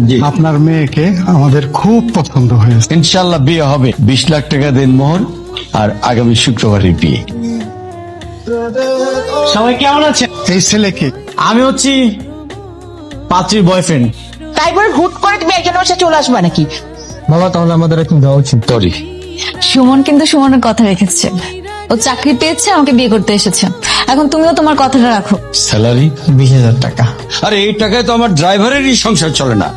জি। আপনার মেয়েকে আমাদের খুব পছন্দ হয়েছে। ইনশাল্লাহ বিয়ে হবে। 20 লাখ টাকা দেন মোহর, আর আগামী শুক্রবারে বিয়ে। সবাই কেমন আছে? এই ছেলেকে আমি হচ্ছি পাত্রীর বয়ফ্রেন্ড। তাই বলে হুট করে তুমি একজনের বাসায় চলে আসবে নাকি? বাবা, তাহলে আমাদের এখন যাওয়া উচিত। সরি। সুমন কিন্তু সুমনের কথা রেখেছে। ও চাকরি পেয়েছে, আমাকে বিয়ে করতে এসেছে। এখন তুমিও তোমার কথাটা রাখো। স্যালারি 20,000 টাকা। আরে এই টাকায় তো আমার ড্রাইভারেরই সংসার চলে না,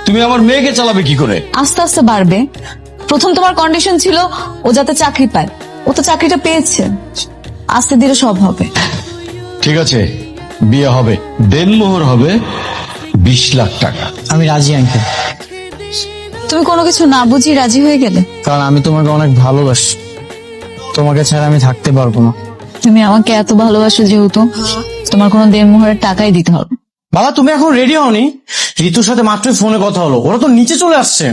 তুমি আমার মেয়েকে চালাবে কি করে? আস্তে আস্তে বাড়বে। প্রথম তোমার কন্ডিশন ছিল ও যাতে চাকরি পায়। ও তো চাকরিটা পেয়েছে, আস্তে ধীরে সব হবে। ঠিক আছে, বিয়ে হবে। দেনমোহর হবে 20 লাখ টাকা। আমি রাজি আঙ্কেল, তুমি কোনো কিছু না বুঝি রাজি হয়ে গেলে। কারণ আমি তোমাকে অনেক ভালোবাসি। তোমাকে ছাড়া আমি থাকতে পারবো না। তুমি আমাকে এত ভালোবাসো যেহেতু তোমার কোনো দেনমোহরের টাকাই দিতে হবে। বাবা, তুমি এখন রেডি হওনি? ঋতুর সাথে মাত্রই ফোনে কথা হলো, ওরা তো নিচে চলে আসছে।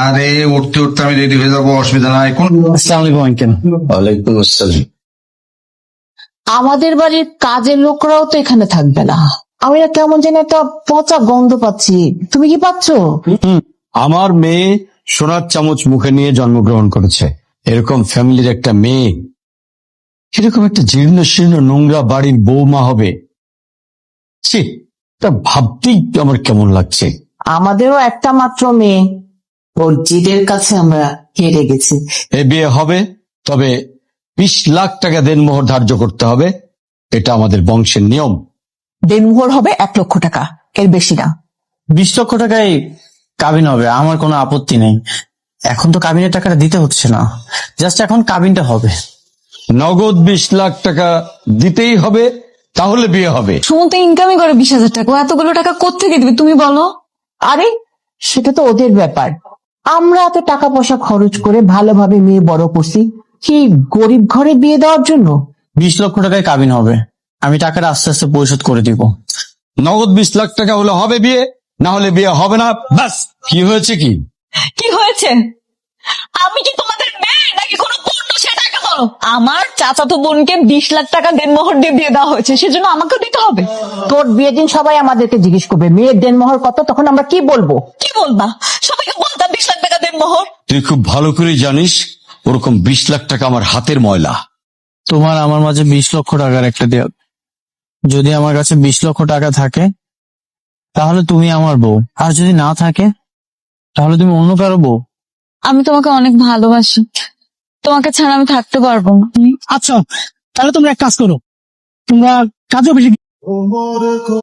আরে উঠতে উঠতে আমি রেডি হয়ে যাবো, অসুবিধা নাই কোন। আসসালামু আলাইকুম আঙ্কেল। ওয়ালাইকুম আসসালাম। আমাদের বাড়ির কাজের লোকরাও তো এখানে থাকবে না। আমি না কেমন যেন একটা পচা গন্ধ পাচ্ছি। তুমি কি পাচ্ছ? আমার মেয়ে সোনার চামচ মুখে নিয়ে জন্মগ্রহণ করেছে। এরকম ফ্যামিলির একটা মেয়ে এরকম একটা জীর্ণ শীর্ণ নোংরা বাড়ির বৌমা হবে, ছি, তা ভাবতেই আমার কেমন লাগছে। আমাদেরও একটা মাত্র মেয়ে, ওর জিদের কাছে আমরা হেরে গেছি। এ বিয়ে হবে, তবে 20 লাখ টাকা দেনমোহর ধার্য করতে হবে। এটা আমাদের বংশের নিয়ম। দেনমোহর হবে 1 লক্ষ টাকা, এর বেশি না। 20 লক্ষ টাকায় কাবিন হবে, আমার কোনো আপত্তি নেই। এখন তো কাবিনের টাকাটা দিতে হচ্ছে না, জাস্ট এখন কাবিনটা হবে। নগদ 20 লাখ টাকা দিতেই হবে, তাহলে বিয়ে হবে। সুমন তো ইনকামই করে 20,000 টাকা। ও এতগুলো টাকা কোত্থেকে দিবে তুমি বলো? আরে সেটা তো ওদের ব্যাপার। আমরা এত টাকা পয়সা খরচ করে ভালোভাবে মেয়ে বড় করছি কি গরিব ঘরে বিয়ে দেওয়ার জন্য? 20 লক্ষ টাকায় কাবিন হবে, আমি টাকাটা আস্তে আস্তে পরিশোধ করে দিব। নগদ 20 লাখ টাকা হলে হবে বিয়ে, না হলে বিয়ে হবে না। ব্যাস। কি হয়েছে কি? কি হয়েছে? আমি কি তোমাদের মেয়ে নাকি কোনো পণ্য সে টাকা বলো? আমার চাচাতো বোনকে 20 লাখ টাকা দেনমোহর দিয়ে বিয়ে দেওয়া হয়েছে, সেজন্য আমাকেও দিতে হবে। তোর বিয়ের দিন সবাই আমাদেরকে জিজ্ঞেস করবে মেয়ের দেনমোহর কত, তখন আমরা কি বলবো? কি বলবা? সবাইকে বলতাম 20 লাখ টাকা দেনমোহর। তুই খুব ভালো করেই জানিস ওরকম 20 লাখ টাকা আমার হাতের ময়লা। তোমার আমার মাঝে 20 লক্ষ টাকার একটা দেয়া। যদি আমার কাছে 20 লক্ষ টাকা থাকে তাহলে তুমি আমার বউ, আর যদি না থাকে তাহলে তুমি অন্য কারো বউ। আমি তোমাকে অনেক ভালোবাসি, তোমাকে ছাড়া আমি থাকতে পারবো না। আচ্ছা, তাহলে তোমরা এক কাজ করো, তোমরা কাজে অফিসে